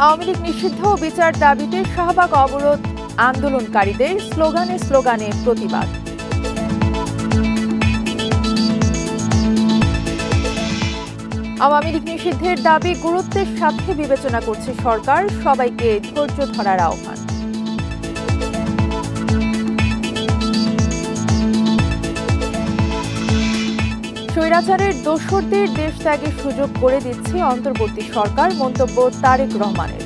আওয়ামী লীগ নিষিদ্ধ বিচার দাবিতে শাহবাগ অবরোধ আন্দোলনকারীদের স্লোগানে প্রতিবাদ। আওয়ামী লীগ নিষিদ্ধের দাবি গুরুত্বের সাথে বিবেচনা করছে সরকার, সবাইকে ধৈর্য ধরার আহ্বান। স্বৈরাচারের দোসরদের দেশ ত্যাগের সুযোগ করে দিচ্ছে অন্তর্বর্তী সরকার, মন্তব্য তারেক রহমানের।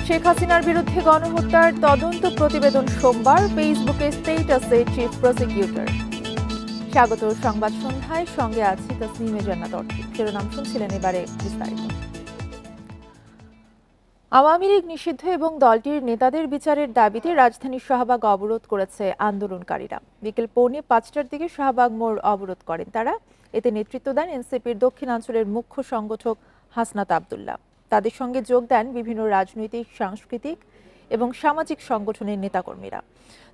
শেখ হাসিনার বিরুদ্ধে গণহত্যার তদন্ত প্রতিবেদন সোমবার, ফেসবুকে স্ট্যাটাসে চিফ প্রসিকিউটর। স্বাগত সংবাদ সন্ধ্যায়, সঙ্গে আছি তাসনিমে জান্নাত অর্থী। শিরোনাম শুনছিলেন, এবারে বিস্তারিত। আওয়ামী লীগ নিষিদ্ধ এবং দলটির নেতাদের বিচারের দাবিতে রাজধানীর শাহবাগ অবরোধ করেছে আন্দোলনকারীরা। বিকেল 4:45টার দিকে শাহবাগ মোড় অবরোধ করেন তারা। এতে নেতৃত্ব দেন এনসিপির দক্ষিণাঞ্চলের মুখ্য সংগঠক হাসনাত আব্দুল্লাহ। তাদের সঙ্গে যোগ দেন বিভিন্ন রাজনৈতিক, সাংস্কৃতিক এবং সামাজিক সংগঠনের নেতাকর্মীরা।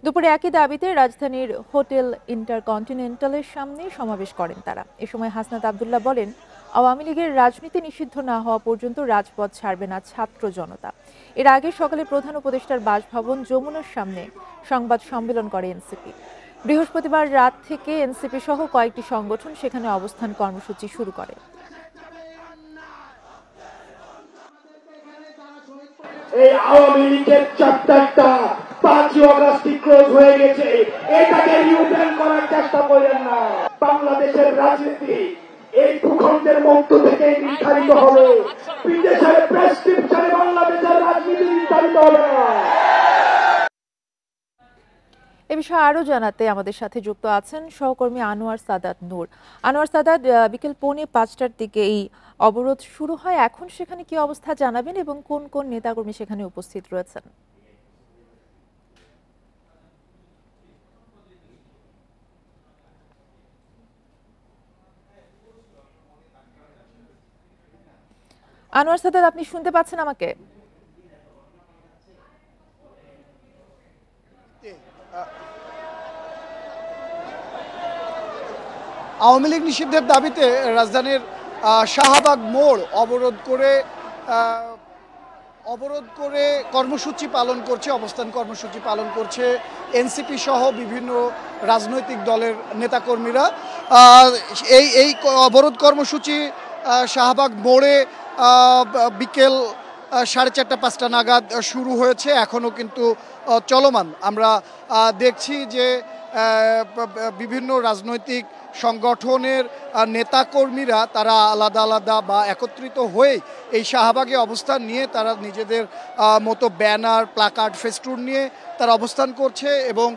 দুপুরে একই দাবিতে রাজধানীর হোটেল ইন্টারকন্টিনেন্টালের সামনে সমাবেশ করেন তারা। এ সময় হাসনাত আব্দুল্লাহ বলেন, আওয়ামী লীগের রাজনীতি নিষিদ্ধ না হওয়া পর্যন্ত রাজপথ ছাড়বে না ছাত্র জনতা। এর আগে সকালে প্রধান উপদেষ্টার বাসভবন যমুনার সামনে সংবাদ সম্মেলন করে এনসিপি। বৃহস্পতিবার রাত থেকে এনসিপি সহ কয়েকটি সংগঠন সেখানে অবস্থান কর্মসূচি শুরু করে। এই আওয়ামী লীগের চ্যাপ্টারটা 5ই আগস্ট ক্লোজ হয়ে গেছে, এটাকে রিওপেন করার চেষ্টা করেন না। বাংলাদেশের রাজনীতি এই ভূখণ্ডের মধ্য থেকে নির্ধারিত হবে, বিদেশের প্রেসক্রিপশনে বাংলাদেশের রাজনীতি নির্ধারিত হবে না। এ বিষয়ে আরো জানাতে আমাদের সাথে যুক্ত আছেন সহকর্মী আনোয়ার সাদাত নূর। আনোয়ার সাদাত, বিকেল 4:45টার দিকে এই অবরোধ শুরু হয়, এখন সেখানে কি অবস্থা জানাবেন এবং কোন কোন নেতাকর্মী সেখানে উপস্থিত রয়েছেন? আনোয়ার সাদাত, আপনি শুনতে পাচ্ছেন আমাকে? আওয়ামী লীগ নিষিদ্ধের দাবিতে রাজধানীর শাহবাগ মোড় অবরোধ করে কর্মসূচি পালন করছে, অবস্থান কর্মসূচি পালন করছে এনসিপি সহ বিভিন্ন রাজনৈতিক দলের নেতাকর্মীরা। এই অবরোধ কর্মসূচি শাহবাগ মোড়ে বিকেল 4:30-5টা নাগাদ শুরু হয়েছে, এখনও কিন্তু চলমান। আমরা দেখছি যে বিভিন্ন রাজনৈতিক সংগঠনের নেতাকর্মীরা তারা আলাদা আলাদা বা একত্রিত হয়ে এই শাহবাগে অবস্থান নিয়ে তারা নিজেদের মতো ব্যানার, প্লাকার্ড, ফেস্টুন নিয়ে তারা অবস্থান করছে এবং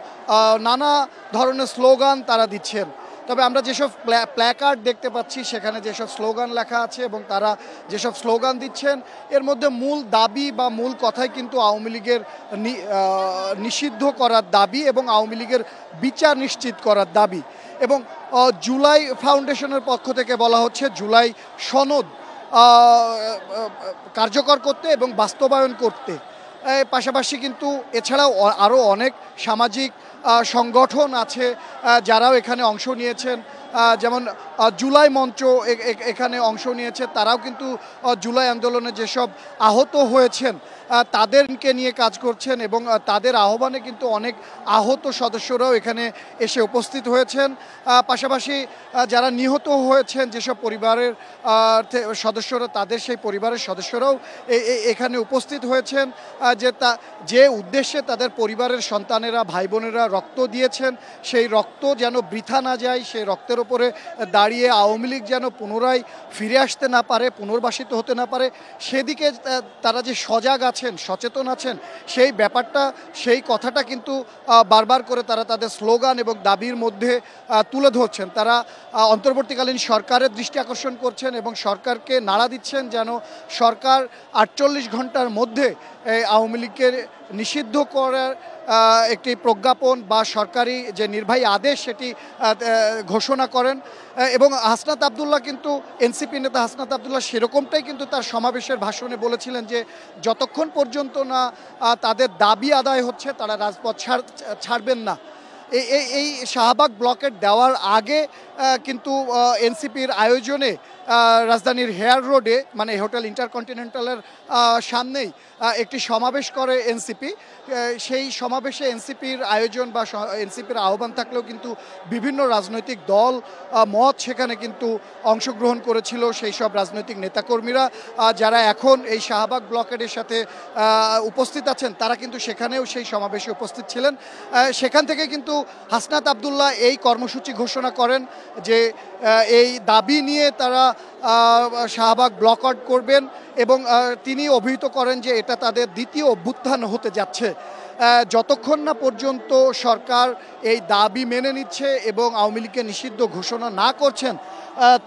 নানা ধরনের স্লোগান তারা দিচ্ছেন। তবে আমরা যেসব প্ল্যাকার্ড দেখতে পাচ্ছি সেখানে যেসব স্লোগান লেখা আছে এবং তারা যেসব স্লোগান দিচ্ছেন, এর মধ্যে মূল দাবি বা মূল কথাই কিন্তু আওয়ামী লীগের নিষিদ্ধ করার দাবি এবং আওয়ামী লীগের বিচার নিশ্চিত করার দাবি। এবং জুলাই ফাউন্ডেশনের পক্ষ থেকে বলা হচ্ছে জুলাই সনদ কার্যকর করতে এবং বাস্তবায়ন করতে। পাশাপাশি কিন্তু এছাড়াও আরও অনেক সামাজিক সংগঠন আছে যারাও এখানে অংশ নিয়েছেন, যেমন জুলাই মঞ্চ এখানে অংশ নিয়েছে। তারাও কিন্তু জুলাই আন্দোলনে যেসব আহত হয়েছেন তাদেরকে নিয়ে কাজ করছেন এবং তাদের আহ্বানে কিন্তু অনেক আহত সদস্যরাও এখানে এসে উপস্থিত হয়েছেন। পাশাপাশি যারা নিহত হয়েছেন যেসব পরিবারের সদস্যরা, তাদের সেই পরিবারের সদস্যরাও এখানে উপস্থিত হয়েছেন, যে উদ্দেশ্যে তাদের পরিবারের সন্তানেরা, ভাই বোনেরা রক্ত দিয়েছেন, সেই রক্ত যেন বৃথা না যায়, সেই রক্তের উপরে দাঁড়িয়ে আওয়ামী লীগ যেন পুনরায় ফিরে আসতে না পারে, পুনর্বাসিত হতে না পারে, সেদিকে তারা যে সজাগ আছেন, সচেতন আছেন, সেই ব্যাপারটা, সেই কথাটা কিন্তু বারবার করে তারা তাদের স্লোগান এবং দাবির মধ্যে তুলে ধরছেন। তারা অন্তর্বর্তীকালীন সরকারের দৃষ্টি আকর্ষণ করছেন এবং সরকারকে নাড়া দিচ্ছেন যেন সরকার 48 ঘন্টার মধ্যে আওয়ামী লীগের নিষিদ্ধ করার একটি প্রজ্ঞাপন বা সরকারি যে নির্বাহী আদেশ সেটি ঘোষণা করেন। এবং হাসনাত আব্দুল্লাহ কিন্তু, এনসিপি নেতা হাসনাত আব্দুল্লাহ সেরকমটাই কিন্তু তার সমাবেশের ভাষণে বলেছিলেন যে যতক্ষণ পর্যন্ত না তাদের দাবি আদায় হচ্ছে তারা রাজপথ ছাড়বেন না। এই শাহবাগ ব্লকেট দেওয়ার আগে কিন্তু এনসিপির আয়োজনে রাজধানীর হেয়ার রোডে মানে হোটেল ইন্টারকন্টিনেন্টালের সামনেই একটি সমাবেশ করে এনসিপি। সেই সমাবেশে এনসিপির আয়োজন বা এনসিপির আহ্বান থাকলেও কিন্তু বিভিন্ন রাজনৈতিক দল মত সেখানে কিন্তু অংশগ্রহণ করেছিল। সেই সব রাজনৈতিক নেতাকর্মীরা যারা এখন এই শাহবাগ ব্লকেটের সাথে উপস্থিত আছেন তারা কিন্তু সেখানেও সেই সমাবেশে উপস্থিত ছিলেন। সেখান থেকে কিন্তু হাসনাত আবদুল্লাহ এই কর্মসূচি ঘোষণা করেন যে এই দাবি নিয়ে তারা শাহবাগ ব্লকআউট করবেন এবং তিনি অভিহিত করেন যে এটা তাদের দ্বিতীয় অভ্যুত্থান হতে যাচ্ছে। যতক্ষণ না পর্যন্ত সরকার এই দাবি মেনে নিচ্ছে এবং আওয়ামী লীগকে নিষিদ্ধ ঘোষণা না করছেন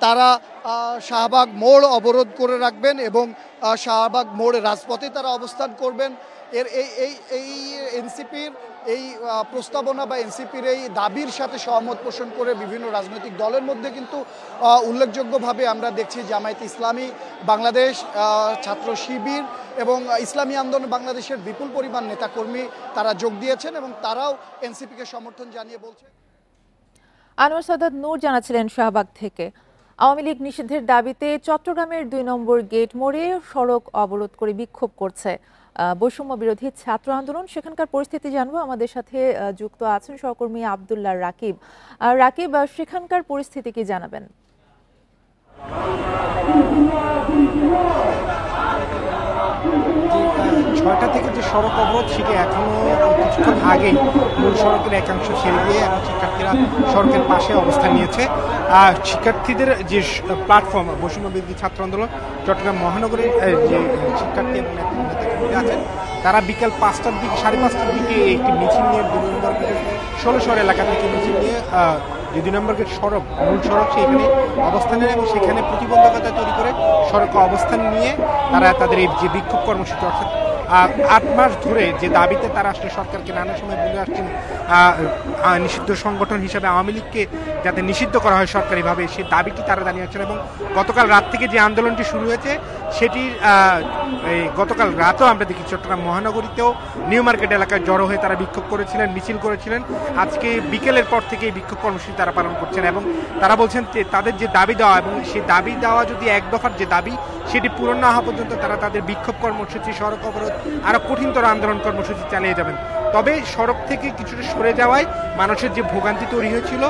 তারা শাহবাগ মোড় অবরোধ করে রাখবেন এবং শাহবাগ মোড়ে রাজপথে তারা অবস্থান করবেন। এই এনসিপির এই প্রস্তাবনা বা এনসিপির এই দাবির সাথে সহমত পোষণ করে বিভিন্ন রাজনৈতিক দলের মধ্যে কিন্তু উল্লেখযোগ্যভাবে আমরা দেখছি জামায়াতে ইসলামী বাংলাদেশ, ছাত্র শিবির এবং ইসলামী আন্দোলন বাংলাদেশের বিপুল পরিমাণ নেতাকর্মী তারা যোগ দিয়েছেন এবং তারাও এনসিপিকে সমর্থন জানিয়ে বলছে। আনোয়ার সাদাত নূর জানাচ্ছিলেন শাহবাগ থেকে। আওয়ামী লীগ নিষিদ্ধের দাবিতে চট্টগ্রামের ২ নম্বর গেট মোড়ে সড়ক অবরোধ করে বিক্ষোভ করছে বৈষম্য বিরোধী ছাত্র আন্দোলন। সেখানকার পরিস্থিতি জানবো, আমাদের সাথে যুক্ত আছেন সহকর্মী আব্দুল্লাহ রাকিব। রাকিব, সেখানকার পরিস্থিতি কি জানাবেন? ৬টা থেকে যে সড়ক অবরোধ সেটি এখনো কিছুক্ষণ আগেই মূল সড়কের একাংশ ছেড়ে দিয়ে এখন শিক্ষার্থীরা সড়কের পাশে অবস্থান নিয়েছে। শিক্ষার্থীদের যে প্ল্যাটফর্ম বৈষম্য বিরোধী ছাত্র আন্দোলন চট্টগ্রাম মহানগরের যে শিক্ষার্থী এবং নেতাকর্মীরা আছেন তারা বিকাল ৫টার দিকে ৫:৩০টার দিকে একটি মিছিল নিয়ে ২ নম্বর গেটের ১৬শহর এলাকা থেকে মিছিল নিয়ে যে ২ নম্বর গেট সড়ক মূল সড়ক সেখানে অবস্থান নেন এবং সেখানে প্রতিবন্ধকতা তৈরি করে সড়কে অবস্থান নিয়ে তারা তাদের এই যে বিক্ষোভ কর্মসূচি অর্থাৎ ৮ মাস ধরে যে দাবিতে তারা আসলে সরকারকে নানা সময় বলে আসছেন নিষিদ্ধ সংগঠন হিসেবে আওয়ামী লীগকে যাতে নিষিদ্ধ করা হয় সরকারিভাবে, সেই দাবিটি তারা জানিয়েছেন। এবং গতকাল রাত থেকে যে আন্দোলনটি শুরু হয়েছে সেটির গতকাল রাতেও আমরা দেখি চট্টগ্রাম মহানগরীতেও নিউ মার্কেট এলাকায় জড়ো হয়ে তারা বিক্ষোভ করেছিলেন, মিছিল করেছিলেন। আজকে বিকেলের পর থেকে এই বিক্ষোভ কর্মসূচি তারা পালন করছেন এবং তারা বলছেন যে তাদের যে দাবি দেওয়া এবং সেই দাবি দেওয়া যদি এক দফার যে দাবি সেটি পূরণ না হওয়া পর্যন্ত তারা তাদের বিক্ষোভ কর্মসূচি, সড়ক অবরোধ আরো কঠিনতর আন্দোলন কর্মসূচি চালিয়ে যাবেন। তবে সড়ক থেকে কিছুটা সরে যাওয়ায় মানুষের যে ভোগান্তি তৈরি হয়েছিল,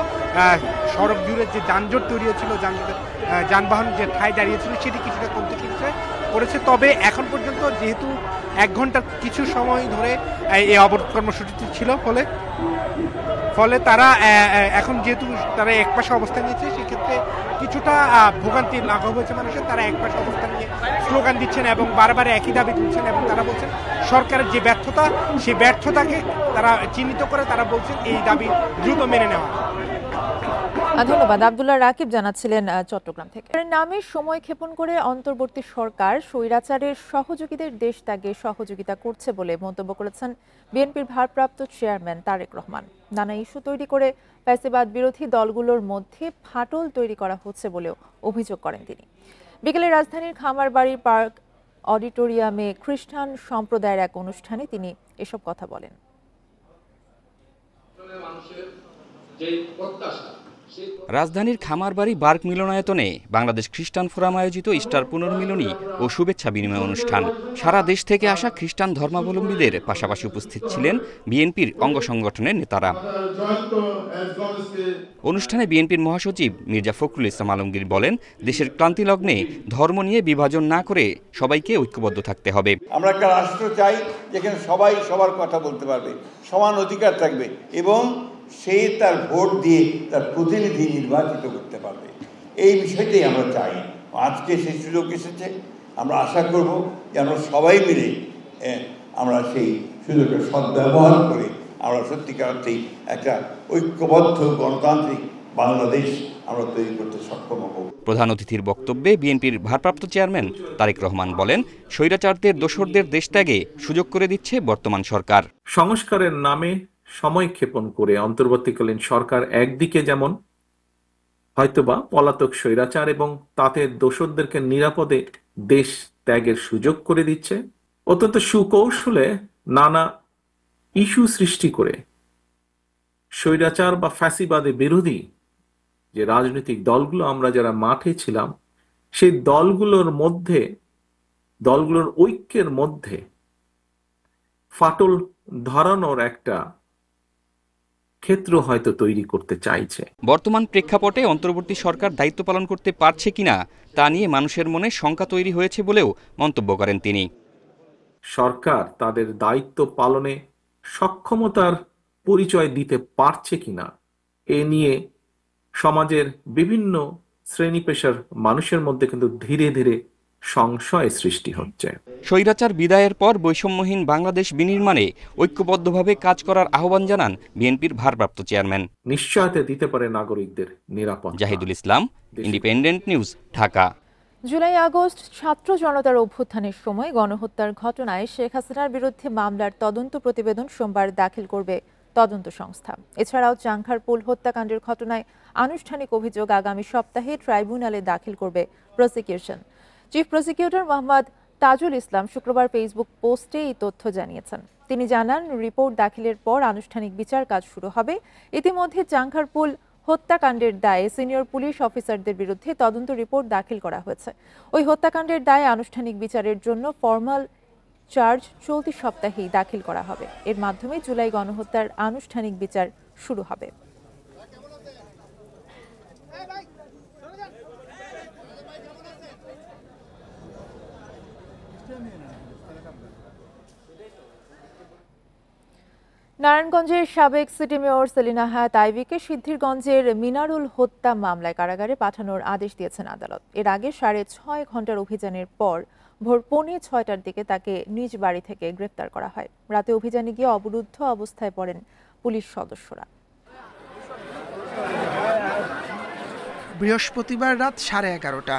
সড়ক জুড়ে যে যানজট তৈরি হয়েছিল, যানবাহন যে ঠাঁই দাঁড়িয়েছিল সেটি কিছুটা কমতে করেছে। তবে এখন পর্যন্ত যেহেতু ১ ঘন্টার কিছু সময় ধরে এই অবরোধ কর্মসূচিটি ছিল ফলে তারা এখন যেহেতু তারা একপাশে অবস্থান নিয়েছে সেক্ষেত্রে কিছুটা ভোগান্তি লাঘব হয়েছে মানুষের। তারা একপাশে অবস্থান নিয়ে স্লোগান দিচ্ছেন এবং বারবার একই দাবি তুলছেন এবং তারা বলছেন সরকারের যে ব্যর্থতা সেই ব্যর্থতাকে তারা চিহ্নিত করে তারা বলছেন এই দাবি দ্রুত মেনে নেওয়া। ধন্যবাদ। আব্দুল্লাহ রাকিব জানাচ্ছিলেন চট্টগ্রাম থেকে। নামে সময় ক্ষেপণ করে অন্তর্বর্তী সরকার স্বৈরাচারের সহযোগীদের দেশ ত্যাগে সহযোগিতা করছে বলে মন্তব্য করেছেন বিএনপির ভারপ্রাপ্ত চেয়ারম্যান তারেক রহমান। নানা ইস্যু তৈরি করে ফ্যাসিবাদ বিরোধী দলগুলোর মধ্যে ফাটল তৈরি করা হচ্ছে বলেও অভিযোগ করেন তিনি। বিকেলে রাজধানীর খামারবাড়ির পার্ক অডিটোরিয়ামে খ্রিস্টান সম্প্রদায়ের এক অনুষ্ঠানে তিনি এসব কথা বলেন। রাজধানীর খামারবাড়ি বার্ক মিলনায়তনে বাংলাদেশ খ্রিস্টান ফোরাম আয়োজিত ইস্টার পুনর্মিলনী ও শুভেচ্ছা বিনিময় অনুষ্ঠান। সারা দেশ থেকে আসা খ্রিস্টান ধর্মাবলম্বীদের পাশাপাশি উপস্থিত ছিলেন বিএনপির অঙ্গ সংগঠনের নেতারা। অনুষ্ঠানে বিএনপির মহাসচিব মির্জা ফখরুল ইসলাম আলমগীর বলেন, দেশের ক্লান্তিলগ্নে ধর্ম নিয়ে বিভাজন না করে সবাইকে ঐক্যবদ্ধ থাকতে হবে। আমরা একটা রাষ্ট্র চাই যেখানে সবাই সবার কথা বলতে পারবে, সমান অধিকার থাকবে এবং সে তার ভোট দিয়ে তার প্রতিনিধি নির্বাচিত করতে পারবে। এই বিষয়টাই আমরা চাই। আজকে সেই সুযোগ এসেছে, আমরা আশা করব যে আমরা সবাই মিলে আমরা সেই সুযোগের সদ্ব্যবহার করে আমরা সত্যিকার অর্থেই একটা ঐক্যবদ্ধ গণতান্ত্রিক বাংলাদেশ আমরা তৈরি করতে সক্ষম হব। প্রধান অতিথির বক্তব্যে বিএনপির ভারপ্রাপ্ত চেয়ারম্যান তারেক রহমান বলেন, স্বৈরাচারদের দোসরদের দেশত্যাগে সুযোগ করে দিচ্ছে বর্তমান সরকার। সংস্কারের নামে সময় ক্ষেপণ করে অন্তর্বর্তীকালীন সরকার একদিকে যেমন হয়তোবা পলাতক স্বৈরাচার এবং তাতে দোসরদেরকে নিরাপদে দেশ ত্যাগের সুযোগ করে দিচ্ছে, অত্যন্ত সুকৌশলে নানা ইস্যু সৃষ্টি করে স্বৈরাচার বা ফ্যাসিবাদে বিরোধী যে রাজনৈতিক দলগুলো আমরা যারা মাঠে ছিলাম, সেই দলগুলোর ঐক্যের মধ্যে ফাটল ধরানোর একটা ক্ষেত্র হয়তো তৈরি করতে চাইছে। বর্তমান প্রেক্ষাপটে অন্তর্বর্তী সরকার দায়িত্ব পালন করতে পারছে কিনা তা নিয়ে মানুষের মনে শঙ্কা তৈরি হয়েছে বলেও মন্তব্য করেন তিনি। সরকার তাদের দায়িত্ব পালনে সক্ষমতার পরিচয় দিতে পারছে কিনা এ নিয়ে সমাজের বিভিন্ন শ্রেণী পেশার মানুষের মধ্যে কিন্তু ধীরে ধীরে সংশয় সৃষ্টি হচ্ছে। স্বৈরাচার বিদায়ের পর বৈষম্যহীন বাংলাদেশ বিনির্মাণে ঐক্যবদ্ধভাবে কাজ করার আহ্বান জানান বিএনপির ভারপ্রাপ্ত চেয়ারম্যান। নিশ্চয়তা দিতে পারে নাগরিকদের নিরাপত্তা। Zahidul Islam, independent news, Dhaka. July August ছাত্র জনতার অভ্যুত্থানের সময় গণহত্যার ঘটনায় শেখ হাসিনার বিরুদ্ধে মামলার তদন্ত প্রতিবেদন সোমবার দাখিল করবে তদন্ত সংস্থা। এছাড়াও চাংখারপুল হত্যাকাণ্ডের ঘটনায় আনুষ্ঠানিক অভিযোগ আগামী সপ্তাহে ট্রাইব্যুনালে দাখিল করবে prosecution. Chief prosecutor Mohammad Tajul Islam শুক্রবার ফেসবুক পোস্টে এই তথ্য জানিয়েছেন। তিনি জানান, রিপোর্ট দাখিলের পর আনুষ্ঠানিক বিচার কাজ শুরু হবে। ইতিমধ্যে চাংখারপুল হত্যাকাণ্ডের দায়ে সিনিয়র পুলিশ অফিসারদের বিরুদ্ধে তদন্ত রিপোর্ট দাখিল করা হয়েছে। ওই হত্যাকাণ্ডের দায়ে আনুষ্ঠানিক বিচারের জন্য ফরমাল চার্জ চলতি সপ্তাহেই দাখিল করা হবে। এর মাধ্যমে জুলাই গণহত্যার আনুষ্ঠানিক বিচার শুরু হবে। নারায়ণগঞ্জের সাবেক সিটি মেয়র সেলিনা হায়াত আইভীকে সিদ্ধিরগঞ্জের মিনারুল হত্যা মামলায় কারাগারে পাঠানোর আদেশ দিয়েছেন আদালত। এর আগে 6.5 ঘন্টার অভিযানের পর ভোর 6:45টার দিকে তাকে নিজ বাড়ি থেকে গ্রেফতার করা হয়। রাতে অভিযানে গিয়ে অবরুদ্ধ অবস্থায় পড়েন পুলিশ সদস্যরা। বৃহস্পতিবার রাত 11:30টা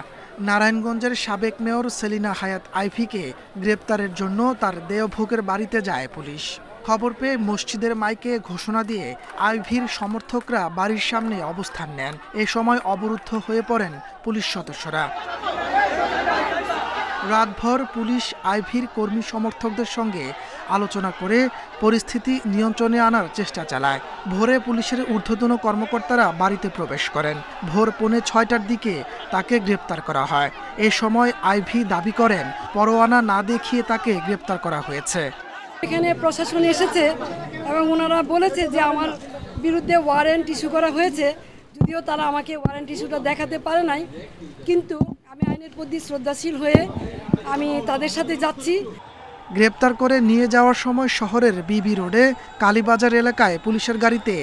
নারায়ণগঞ্জের সাবেক মেয়র সেলিনা হায়াত আইভীকে গ্রেপ্তারের জন্য তার দেওভোগের বাড়িতে যায় পুলিশ। খবর পেয়ে মসজিদের মাইকে ঘোষণা দিয়ে আইভীর সমর্থকরা বাড়ির সামনে অবস্থান নেন। এ সময় অবরুদ্ধ হয়ে পড়েন পুলিশ সদস্যরা। রাতভর পুলিশ আইভীর কর্মী সমর্থকদের সঙ্গে আলোচনা করে পরিস্থিতি নিয়ন্ত্রণে আনার চেষ্টা চালায়। ভোরে পুলিশের ঊর্ধ্বতন কর্মকর্তারা বাড়িতে প্রবেশ করেন। ভোর 6:45টার দিকে তাকে গ্রেপ্তার করা হয়। এ সময় আইভী দাবি করেন, পরোয়ানা না দেখিয়ে তাকে গ্রেপ্তার করা হয়েছে। এখানে প্রশাসন এসেছে এবং ওনারা বলেছে যে আমার বিরুদ্ধে ওয়ারেন্ট ইস্যু করা হয়েছে, যদিও তারা আমাকে ওয়ারেন্ট ইস্যুটা দেখাতে পারে নাই, কিন্তু আমি আইনের প্রতি শ্রদ্ধাশীল হয়ে আমি তাদের সাথে যাচ্ছি। গ্রেপ্তার করে নিয়ে যাওয়ার সময় শহরের বিবি রোডে কালীবাজার এলাকায় পুলিশের গাড়িতে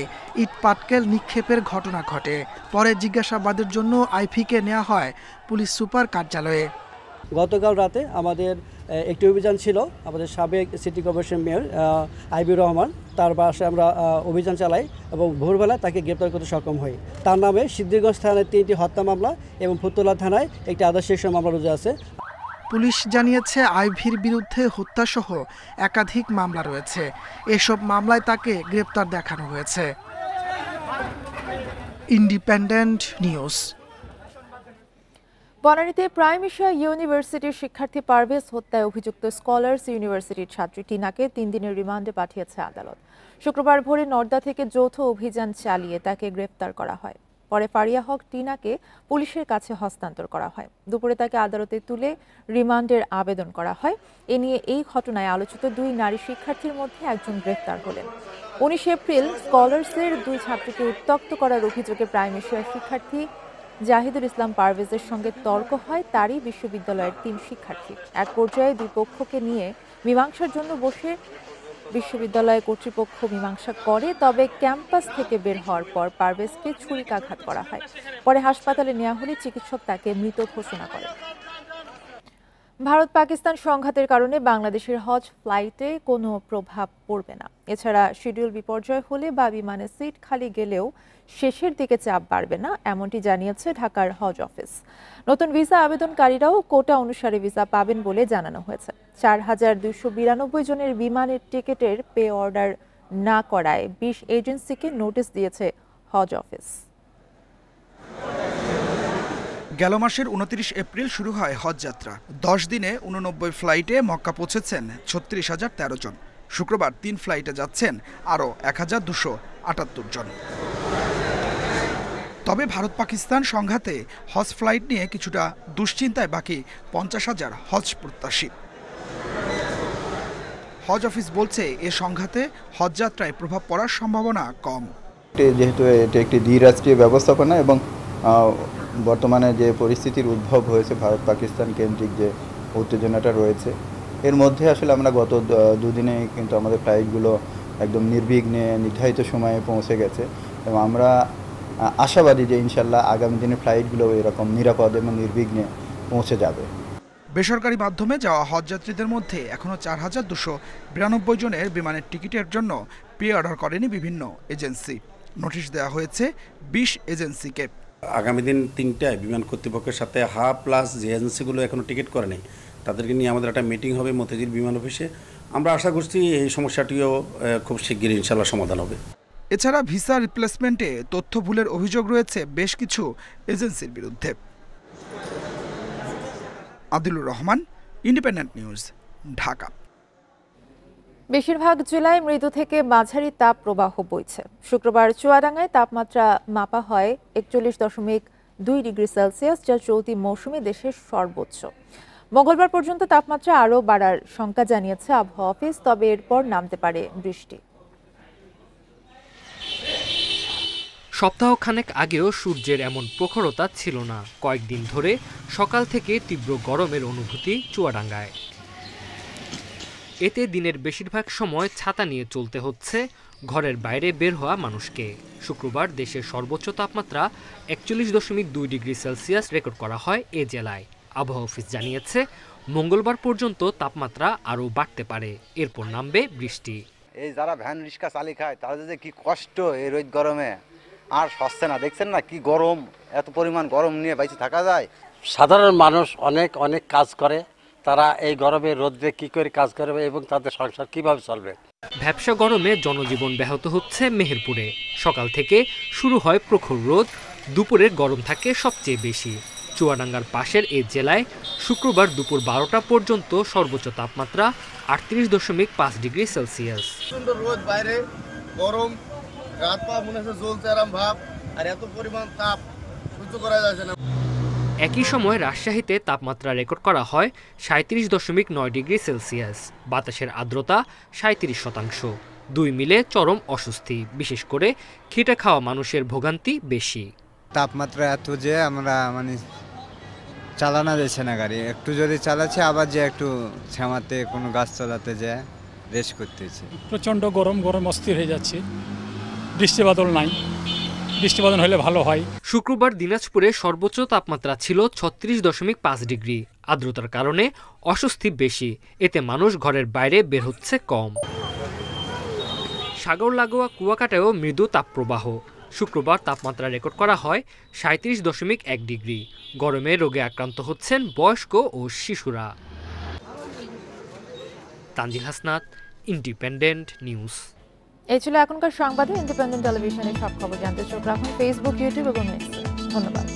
ইট পাটকেল নিক্ষেপের ঘটনা ঘটে। পরে জিজ্ঞাসাবাদের জন্য আইভীকে নেওয়া হয় পুলিশ সুপার কার্যালয়ে। গতকাল রাতে আমাদের একটি অভিযান ছিল, আমাদের সাবেক সিটি কর্পোরেশন মেয়র আইবি রহমান, তার বাসায় আমরা অভিযান চালাই এবং ভোরবেলা তাকে গ্রেপ্তার করতে সক্ষম হই। তার নামে সিদ্ধিরগঞ্জ থানায় 3টি হত্যা মামলা এবং ফুতুল্লা থানায় একটি আদালত শিক্ষা মামলা রুজু আছে। পুলিশ জানিয়েছে আইভীর বিরুদ্ধে হত্যাসহ একাধিক মামলা রয়েছে। এসব মামলায় তাকে গ্রেপ্তার দেখানো হয়েছে। Independent news. বনানীতে প্রাইম এশিয়া ইউনিভার্সিটির শিক্ষার্থী পারভেজ হত্যায় অভিযুক্ত স্কলার্স ইউনিভার্সিটির ছাত্রী টিনাকে 3 দিনের রিমান্ডে পাঠিয়েছে আদালত। শুক্রবার ভোরে নর্দা থেকে যৌথ অভিযান চালিয়ে তাকে গ্রেপ্তার করা হয়। পরে ফারিয়া হক টিনাকে পুলিশের কাছে হস্তান্তর করা হয়। দুপুরে তাকে আদালতে তুলে রিমান্ডের আবেদন করা হয়। এ নিয়ে এই ঘটনায় আলোচিত 2 নারী শিক্ষার্থীর মধ্যে একজন গ্রেপ্তার হলেন। 19 এপ্রিল স্কলার্সের 2 ছাত্রীকে উত্ত্যক্ত করার অভিযোগে প্রাইম এশিয়ার শিক্ষার্থী জাহিদুল ইসলাম পারভেজের সঙ্গে তর্ক হয় তারই বিশ্ববিদ্যালয়ের 3 শিক্ষার্থী। এক পর্যায়ে 2 পক্ষকে নিয়ে মীমাংসার জন্য বসে বিশ্ববিদ্যালয় কর্তৃপক্ষ মীমাংসা করে, তবে ক্যাম্পাস থেকে বের হওয়ার পর পারভেজকে ছুরিকাঘাত করা হয়। পরে হাসপাতালে নেওয়া হলে চিকিৎসক তাকে মৃত ঘোষণা করেন। ভারত পাকিস্তান সংঘাতের কারণে বাংলাদেশের হজ ফ্লাইটে কোনো প্রভাব পড়বে না। এছাড়া শিডিউল বিপর্যয় হলে বা বিমানে সিট খালি গেলেও শেষের দিকে চাপ বাড়বে না, এমনটি জানিয়েছে ঢাকার হজ অফিস। নতুন ভিসা আবেদনকারীরাও কোটা অনুসারে ভিসা পাবেন বলে জানানো হয়েছে। 4292 জনের বিমানের টিকিটের পে অর্ডার না করায় 20 এজেন্সিকে নোটিশ দিয়েছে হজ অফিস। গেল মাসের 29 এপ্রিল শুরু হয় হজ যাত্রা। 10 দিনে 89 ফ্লাইটে মক্কা পৌঁছেছেন 36,013 জন। শুক্রবার 3 ফ্লাইটে যাচ্ছেন আরও 1200 78 জন। তবে ভারত পাকিস্তান সংঘাতে হজ ফ্লাইট নিয়ে কিছুটা দুশ্চিন্তায় বাকি 50,000 হজ প্রত্যাশী। হজ অফিস বলছে এ সংঘাতে হজ যাত্রায় প্রভাব পড়ার সম্ভাবনা কম। যেহেতু এটা একটি দ্বিরাষ্ট্রীয় ব্যবস্থাপনা এবং বর্তমানে যে পরিস্থিতির উদ্ভব হয়েছে ভারত পাকিস্তান কেন্দ্রিক যে উত্তেজনাটা রয়েছে, এর মধ্যে আসলে আমরা গত দুদিনে কিন্তু আমাদের ফ্লাইটগুলো একদম নির্বিঘ্নে নির্ধারিত সময়ে পৌঁছে গেছে এবং আমরা আশাবাদী যে ইনশাল্লাহ আগামী দিনের ফ্লাইটগুলো এরকম নিরাপদ এবং নির্বিঘ্নে পৌঁছে যাবে। বেসরকারি মাধ্যমে যাওয়া হজযাত্রীদের মধ্যে এখনও 4,292 জনের বিমানের টিকিটের জন্য প্রি অর্ডার করেনি বিভিন্ন এজেন্সি। নোটিশ দেওয়া হয়েছে 20 এজেন্সিকে। আগামী দিন 3টায় বিমান কর্তৃপক্ষের সাথে প্লাস যে এজেন্সিগুলো এখনও টিকিট করে নেই তাদেরকে নিয়ে আমাদের একটা মিটিং হবে মতিঝিল বিমান অফিসে। আমরা আশা করছি এই সমস্যাটিও খুব শিগগিরই ইনশাল্লাহ সমাধান হবে। এছাড়া ভিসা রিপ্লেসমেন্টে তথ্য ভুলের অভিযোগ রয়েছে বেশ কিছু এজেন্সির বিরুদ্ধে। Adilur Rahman, independent news, Dhaka. বেশিরভাগ জেলায় মৃদু থেকে মাঝারি তাপ প্রবাহ বইছে। শুক্রবার চুয়াডাঙ্গায় তাপমাত্রা মাপা হয় 41.2 ডিগ্রি সেলসিয়াস, যা চলতি মৌসুমে দেশের সর্বোচ্চ। মঙ্গলবার পর্যন্ত তাপমাত্রা আরও বাড়ার শঙ্কা জানিয়েছে আবহাওয়া অফিস, তবে এরপর নামতে পারে বৃষ্টি। সপ্তাহখানেক আগেও সূর্যের এমন প্রখরতা ছিল না। কয়েকদিন ধরে সকাল থেকে তীব্র গরমের অনুভূতি চুয়াডাঙ্গায়। এতে দিনের বেশিরভাগ সময় ছাতা নিয়ে চলতে হচ্ছে ঘরের বাইরে বের হওয়া মানুষকে। শুক্রবার দেশের সর্বোচ্চ তাপমাত্রা 41.2 ডিগ্রি সেলসিয়াস রেকর্ড করা হয় এ জেলায়। আবহাওয়া অফিস জানিয়েছে মঙ্গলবার পর্যন্ত তাপমাত্রা আরও বাড়তে পারে, এরপর নামবে বৃষ্টি। এই যারা ভ্যান রিক্সা চালি খায় তাদের যে কি কষ্ট এই রোদ গরমে, আর সচ্ছে না। দেখছেন না কি গরম, এত পরিমাণ গরম নিয়ে বাইরে থাকা যায়? সাধারণ মানুষ অনেক কাজ করে, তারা এই গরমে রোদ্রে কি করে কাজ করবে এবং তাদের সংসার কিভাবে চলবে। ভ্যাপসা গরমে জনজীবন ব্যাহত হচ্ছে মেহেরপুরে। সকাল থেকে শুরু হয় প্রখর রোদ, দুপুরের গরম থাকে সবচেয়ে বেশি। চুয়াডাঙ্গার পাশের এই জেলায় শুক্রবার দুপুর 12টা পর্যন্ত সর্বোচ্চ তাপমাত্রা 38.5 ডিগ্রি সেলসিয়াস। সুন্দর রোদ, বাইরে গরম, রাত পা মনে হচ্ছে জ্বলছে আরাম ভাব, আর এত পরিমাণ তাপ সহ্য করা যাচ্ছে না। একই সময় রাজশাহীতে তাপমাত্রা রেকর্ড করা হয় 37.9 ডিগ্রি সেলসিয়াস। বাতাসের আর্দ্রতা 37%। দুই মিলে চরম অস্বস্তি, বিশেষ করে খেটে খাওয়া মানুষের ভোগান্তি বেশি। তাপমাত্রা এত যে আমরা চালানো যাচ্ছে না গাড়ি, একটু যদি চালাচ্ছে আবার যে একটু ছামাতে কোনো গাছ চালাতে যায় রেস্ট করতেছে। প্রচণ্ড গরম অস্থির হয়ে যাচ্ছে, বৃষ্টি বাদল নাই, বৃষ্টি বাদল হলে ভালো হয়। শুক্রবার দিনাজপুরে সর্বোচ্চ তাপমাত্রা ছিল 36.5 ডিগ্রি। আর্দ্রতার কারণে অস্বস্তি বেশি, এতে মানুষ ঘরের বাইরে বের হচ্ছে কম। সাগর লাগোয়া কুয়াকাটায়ও মৃদু তাপপ্রবাহ। শুক্রবার তাপমাত্রা রেকর্ড করা হয় 37.1 ডিগ্রি। গরমে রোগে আক্রান্ত হচ্ছেন বয়স্ক ও শিশুরা। Tanzil Hasnat, independent news. এই ছিল এখনকার সংবাদে। ইন্ডিপেন্ডেন্ট টেলিভিশনের সব খবর জানতে চোখ রাখুন ফেসবুক, ইউটিউব এবং এক্সে। ধন্যবাদ।